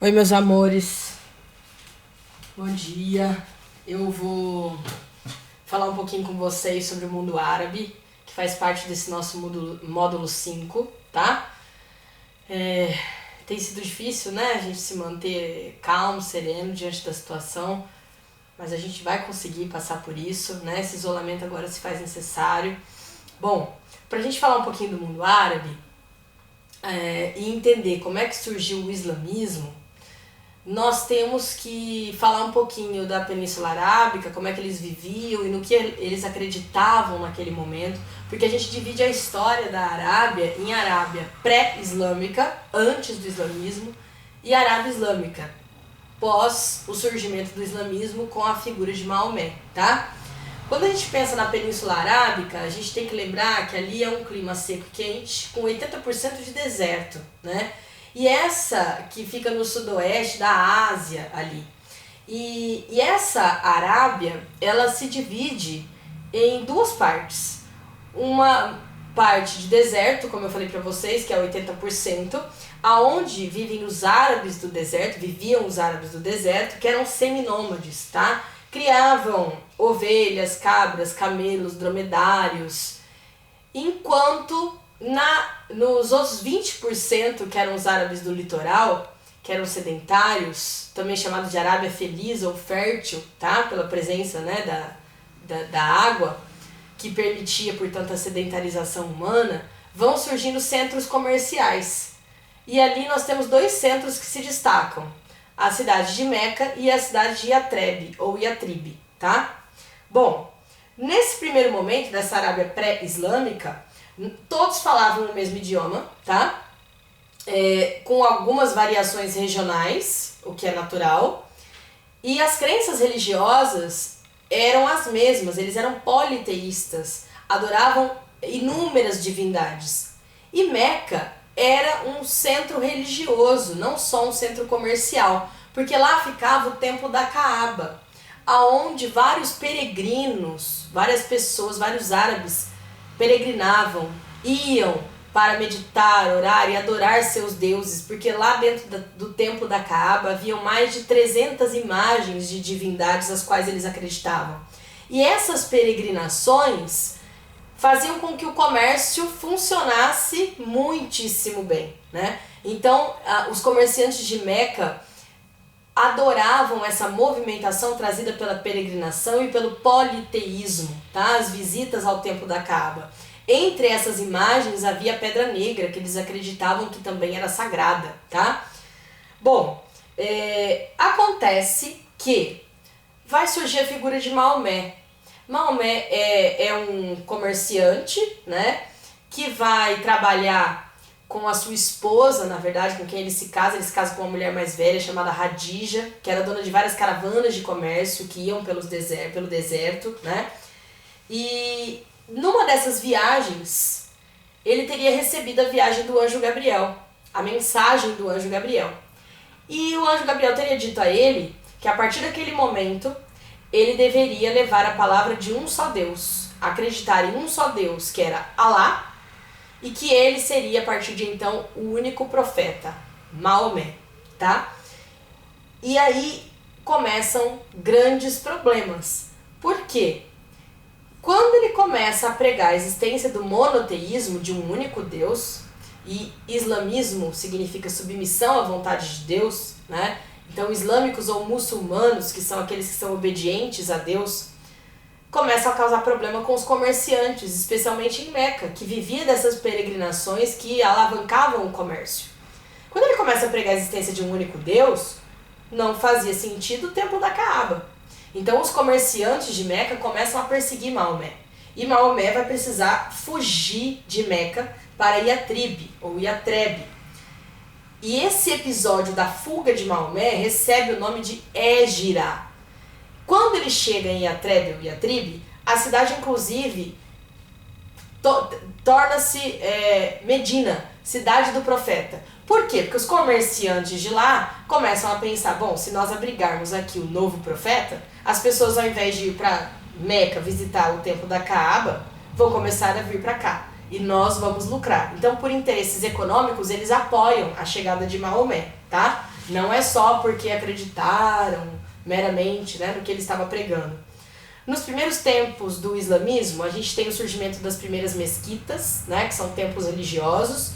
Oi, meus amores, bom dia. Eu vou falar um pouquinho com vocês sobre o mundo árabe, que faz parte desse nosso módulo 5, tá? Tem sido difícil, né, a gente se manter calmo, sereno diante da situação, mas a gente vai conseguir passar por isso, né? Esse isolamento agora se faz necessário. Bom, pra gente falar um pouquinho do mundo árabe e entender como é que surgiu o islamismo, nós temos que falar um pouquinho da Península Arábica, como é que eles viviam e no que eles acreditavam naquele momento, porque a gente divide a história da Arábia em Arábia pré-islâmica, antes do islamismo, e Arábia Islâmica, pós o surgimento do islamismo com a figura de Maomé, tá? Quando a gente pensa na Península Arábica, a gente tem que lembrar que ali é um clima seco e quente, com 80% de deserto, né? E essa que fica no sudoeste da Ásia ali. E essa Arábia, ela se divide em duas partes. Uma parte de deserto, como eu falei para vocês, que é 80%, aonde vivem os árabes do deserto, viviam os árabes do deserto, que eram seminômades, tá? Criavam ovelhas, cabras, camelos, dromedários, enquanto nos outros 20% que eram os árabes do litoral, que eram sedentários, também chamados de Arábia feliz ou fértil, tá? Pela presença, né, da água, que permitia, portanto, a sedentarização humana, vão surgindo centros comerciais. E ali nós temos dois centros que se destacam, a cidade de Meca e a cidade de Yatreb, ou Yatrib, tá? Bom, nesse primeiro momento dessa Arábia pré-islâmica, todos falavam o mesmo idioma, tá? Com algumas variações regionais, o que é natural. E as crenças religiosas eram as mesmas, eles eram politeístas, adoravam inúmeras divindades. E Meca era um centro religioso, não só um centro comercial, porque lá ficava o templo da Caaba, aonde vários peregrinos, várias pessoas, vários árabes peregrinavam, iam para meditar, orar e adorar seus deuses, porque lá dentro do templo da Caaba haviam mais de 300 imagens de divindades às quais eles acreditavam. E essas peregrinações faziam com que o comércio funcionasse muitíssimo bem, né? Então, os comerciantes de Meca adoravam essa movimentação trazida pela peregrinação e pelo politeísmo, tá? As visitas ao templo da Caaba. Entre essas imagens havia a pedra negra, que eles acreditavam que também era sagrada, tá? Bom, acontece que vai surgir a figura de Maomé. Maomé é um comerciante, né? Que vai trabalhar com a sua esposa, na verdade, com quem ele se casa com uma mulher mais velha chamada Hadija, que era dona de várias caravanas de comércio que iam pelo deserto, né? E numa dessas viagens, ele teria recebido a viagem do anjo Gabriel, a mensagem do anjo Gabriel. E o anjo Gabriel teria dito a ele que a partir daquele momento, ele deveria levar a palavra de um só Deus, acreditar em um só Deus, que era Alá, e que ele seria, a partir de então, o único profeta, Maomé, tá? E aí começam grandes problemas. Por quê? Quando ele começa a pregar a existência do monoteísmo, de um único Deus, e islamismo significa submissão à vontade de Deus, né? Então, islâmicos ou muçulmanos, que são aqueles que são obedientes a Deus, começam a causar problema com os comerciantes, especialmente em Meca, que vivia dessas peregrinações que alavancavam o comércio. Quando ele começa a pregar a existência de um único Deus, não fazia sentido o templo da Caaba. Então os comerciantes de Meca começam a perseguir Maomé. E Maomé vai precisar fugir de Meca para Yatrib, ou Yatreb. E esse episódio da fuga de Maomé recebe o nome de Égira. Quando ele chega em Yatreb ou Yatrib, a cidade inclusive torna-se Medina, cidade do profeta. Por quê? Porque os comerciantes de lá começam a pensar, bom, se nós abrigarmos aqui o novo profeta, as pessoas ao invés de ir para Meca visitar o templo da Caaba, vão começar a vir para cá. E nós vamos lucrar. Então, por interesses econômicos, eles apoiam a chegada de Maomé, tá? Não é só porque acreditaram meramente, né, no que ele estava pregando. Nos primeiros tempos do islamismo, a gente tem o surgimento das primeiras mesquitas, né, que são templos religiosos.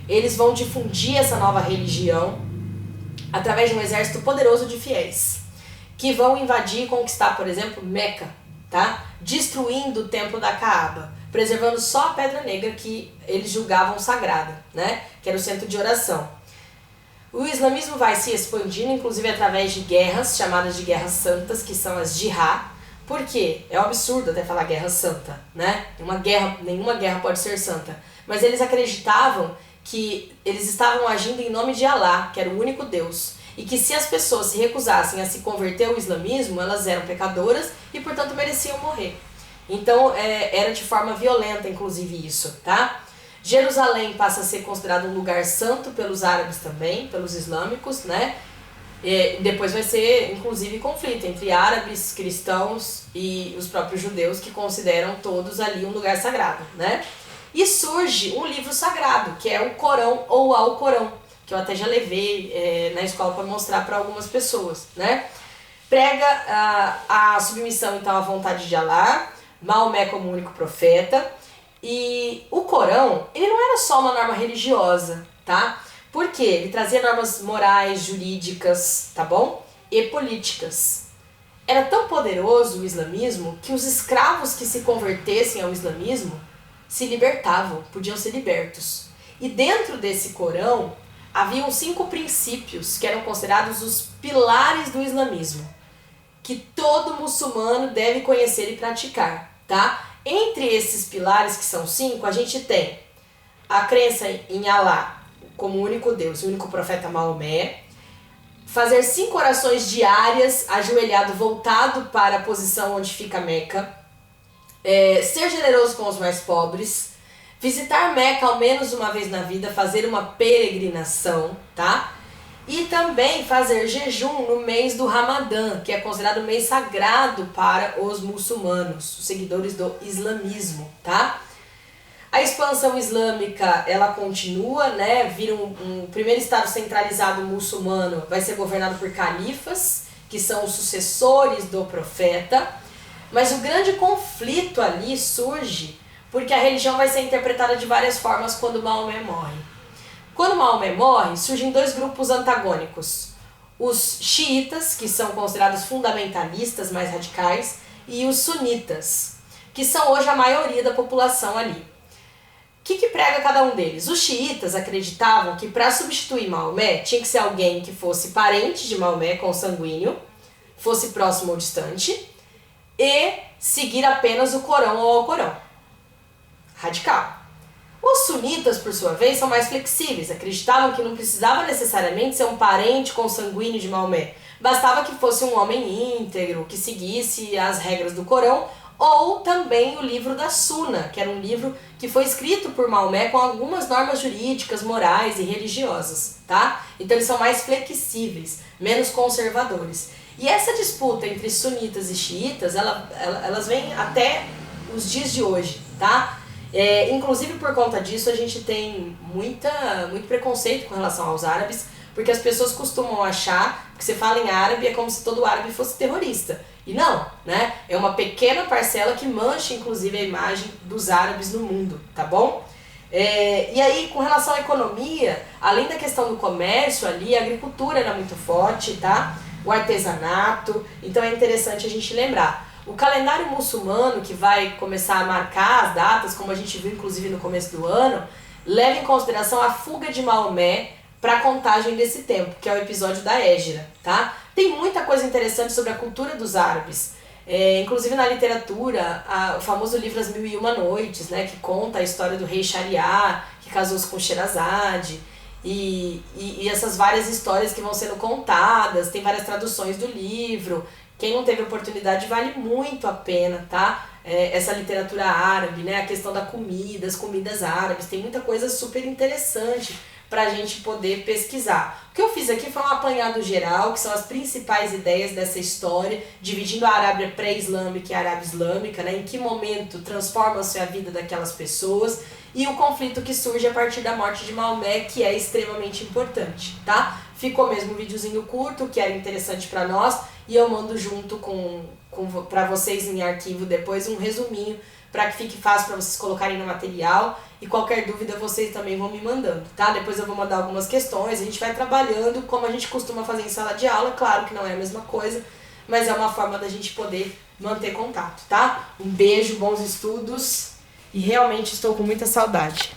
Eles vão difundir essa nova religião através de um exército poderoso de fiéis, que vão invadir e conquistar, por exemplo, Meca, tá? Destruindo o templo da Caaba, preservando só a Pedra Negra que eles julgavam sagrada, né? Que era o centro de oração. O islamismo vai se expandindo, inclusive através de guerras, chamadas de guerras santas, que são as jihad. Por quê? É um absurdo até falar guerra santa, né? Nenhuma guerra pode ser santa. Mas eles acreditavam que eles estavam agindo em nome de Alá, que era o único Deus, e que se as pessoas se recusassem a se converter ao islamismo, elas eram pecadoras e, portanto, mereciam morrer. Então, era de forma violenta, inclusive, isso, tá? Jerusalém passa a ser considerado um lugar santo pelos árabes também, pelos islâmicos, né? E depois vai ser, inclusive, conflito entre árabes, cristãos e os próprios judeus, que consideram todos ali um lugar sagrado, né? E surge um livro sagrado, que é o Corão ou Alcorão, que eu até já levei na escola para mostrar para algumas pessoas, né? Prega a submissão, então, à vontade de Alá, Maomé como único profeta. E o Corão, ele não era só uma norma religiosa, tá? Porque ele trazia normas morais, jurídicas, tá bom? E políticas. Era tão poderoso o islamismo que os escravos que se convertessem ao islamismo se libertavam, podiam ser libertos. E dentro desse Corão, haviam 5 princípios que eram considerados os pilares do islamismo, que todo muçulmano deve conhecer e praticar, tá? Entre esses pilares, que são 5, a gente tem a crença em Alá como único Deus, o único profeta Maomé, fazer 5 orações diárias, ajoelhado, voltado para a posição onde fica Meca, ser generoso com os mais pobres, visitar Meca ao menos uma vez na vida, fazer uma peregrinação, tá? E também fazer jejum no mês do Ramadã, que é considerado um mês sagrado para os muçulmanos, os seguidores do islamismo, tá? A expansão islâmica, ela continua, né? Vira um primeiro estado centralizado muçulmano, vai ser governado por califas, que são os sucessores do profeta. Mas o grande conflito ali surge porque a religião vai ser interpretada de várias formas quando Maomé morre. Quando Maomé morre, surgem 2 grupos antagônicos. Os xiitas, que são considerados fundamentalistas mais radicais, e os sunitas, que são hoje a maioria da população ali. O que prega cada um deles? Os xiitas acreditavam que para substituir Maomé tinha que ser alguém que fosse parente de Maomé, consanguíneo, fosse próximo ou distante, e seguir apenas o Corão ou Alcorão. Radical. Os sunitas, por sua vez, são mais flexíveis, acreditavam que não precisava necessariamente ser um parente consanguíneo de Maomé, bastava que fosse um homem íntegro, que seguisse as regras do Corão, ou também o livro da Suna, que era um livro que foi escrito por Maomé com algumas normas jurídicas, morais e religiosas, tá? Então eles são mais flexíveis, menos conservadores. E essa disputa entre sunitas e xiitas, elas vêm até os dias de hoje, tá? Inclusive por conta disso a gente tem muito preconceito com relação aos árabes, porque as pessoas costumam achar que você fala em árabe é como se todo árabe fosse terrorista. E não, né? É uma pequena parcela que mancha inclusive a imagem dos árabes no mundo, tá bom? E aí, com relação à economia, além da questão do comércio ali, a agricultura era muito forte, tá? O artesanato, então é interessante a gente lembrar. O calendário muçulmano, que vai começar a marcar as datas, como a gente viu inclusive no começo do ano, leva em consideração a fuga de Maomé para a contagem desse tempo, que é o episódio da Hégira, tá? Tem muita coisa interessante sobre a cultura dos árabes. Inclusive na literatura, o famoso livro As Mil e Uma Noites, né, que conta a história do rei Shariar, que casou-se com Sherazade, e essas várias histórias que vão sendo contadas, tem várias traduções do livro. Quem não teve oportunidade vale muito a pena, tá? Essa literatura árabe, né? A questão da comida, as comidas árabes, tem muita coisa super interessante pra gente poder pesquisar. O que eu fiz aqui foi um apanhado geral, que são as principais ideias dessa história, dividindo a Arábia pré-islâmica e a Arábia islâmica, né? Em que momento transforma-se a vida daquelas pessoas, e o conflito que surge a partir da morte de Maomé, que é extremamente importante, tá? ficou mesmo um videozinho curto, que era interessante pra nós, e eu mando junto pra vocês em arquivo depois um resuminho, para que fique fácil para vocês colocarem no material, e qualquer dúvida vocês também vão me mandando, tá? Depois eu vou mandar algumas questões, a gente vai trabalhando como a gente costuma fazer em sala de aula, claro que não é a mesma coisa, mas é uma forma da gente poder manter contato, tá? Um beijo, bons estudos, e realmente estou com muita saudade.